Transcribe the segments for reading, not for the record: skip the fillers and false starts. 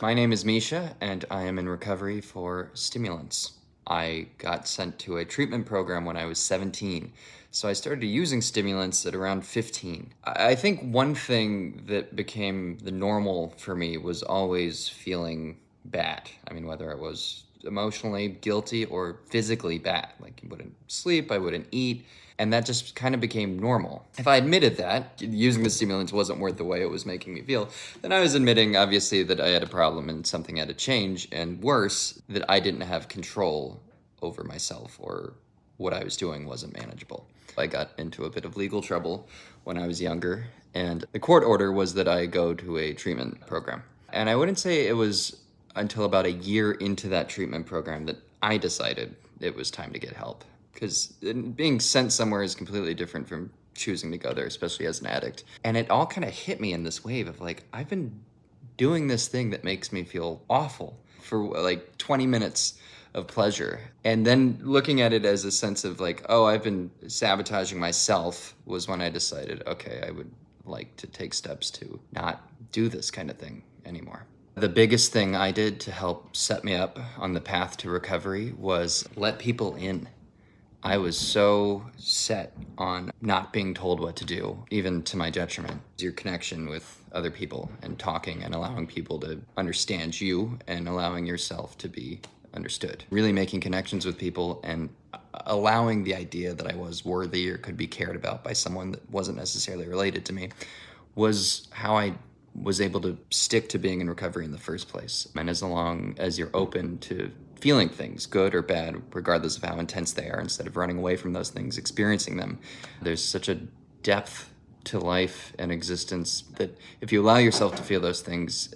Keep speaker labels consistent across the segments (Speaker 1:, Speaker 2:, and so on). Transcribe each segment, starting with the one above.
Speaker 1: My name is Misha, and I am in recovery for stimulants. I got sent to a treatment program when I was 17, so I started using stimulants at around 15. I think one thing that became the normal for me was always feeling bad. I mean, whether it was emotionally guilty or physically bad. Like, I wouldn't sleep, I wouldn't eat, and that just kind of became normal. If I admitted that using the stimulants wasn't worth the way it was making me feel, then I was admitting, obviously, that I had a problem and something had to change, and worse, that I didn't have control over myself or what I was doing wasn't manageable. I got into a bit of legal trouble when I was younger, and the court order was that I go to a treatment program. And I wouldn't say it was until about a year into that treatment program that I decided it was time to get help. Because being sent somewhere is completely different from choosing to go there, especially as an addict. And it all kind of hit me in this wave of like, I've been doing this thing that makes me feel awful for like 20 minutes of pleasure. And then looking at it as a sense of like, oh, I've been sabotaging myself was when I decided, okay, I would like to take steps to not do this kind of thing anymore. The biggest thing I did to help set me up on the path to recovery was let people in. I was so set on not being told what to do, even to my detriment. Your connection with other people and talking and allowing people to understand you and allowing yourself to be understood. Really making connections with people and allowing the idea that I was worthy or could be cared about by someone that wasn't necessarily related to me was how I was able to stick to being in recovery in the first place. And as long as you're open to feeling things, good or bad, regardless of how intense they are, instead of running away from those things, experiencing them, there's such a depth to life and existence that if you allow yourself to feel those things,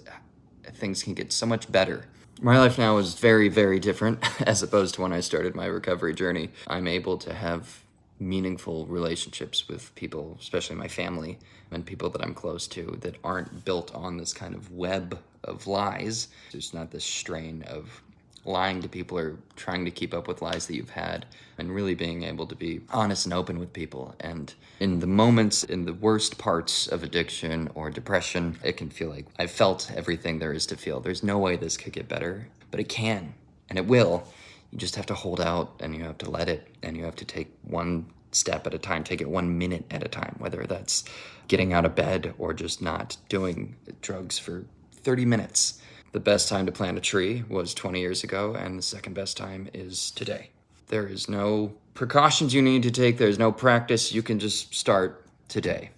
Speaker 1: things can get so much better. My life now is very, very different as opposed to when I started my recovery journey. I'm able to have meaningful relationships with people, especially my family and people that I'm close to, that aren't built on this kind of web of lies. There's not this strain of lying to people or trying to keep up with lies that you've had, and really being able to be honest and open with people. And in the moments, in the worst parts of addiction or depression, it can feel like I've felt everything there is to feel. There's no way this could get better, but it can, and it will. You just have to hold out, and you have to let it, and you have to take one step at a time, take it 1 minute at a time, whether that's getting out of bed or just not doing drugs for 30 minutes. The best time to plant a tree was 20 years ago, and the second best time is today. There is no precautions you need to take. There's no practice. You can just start today.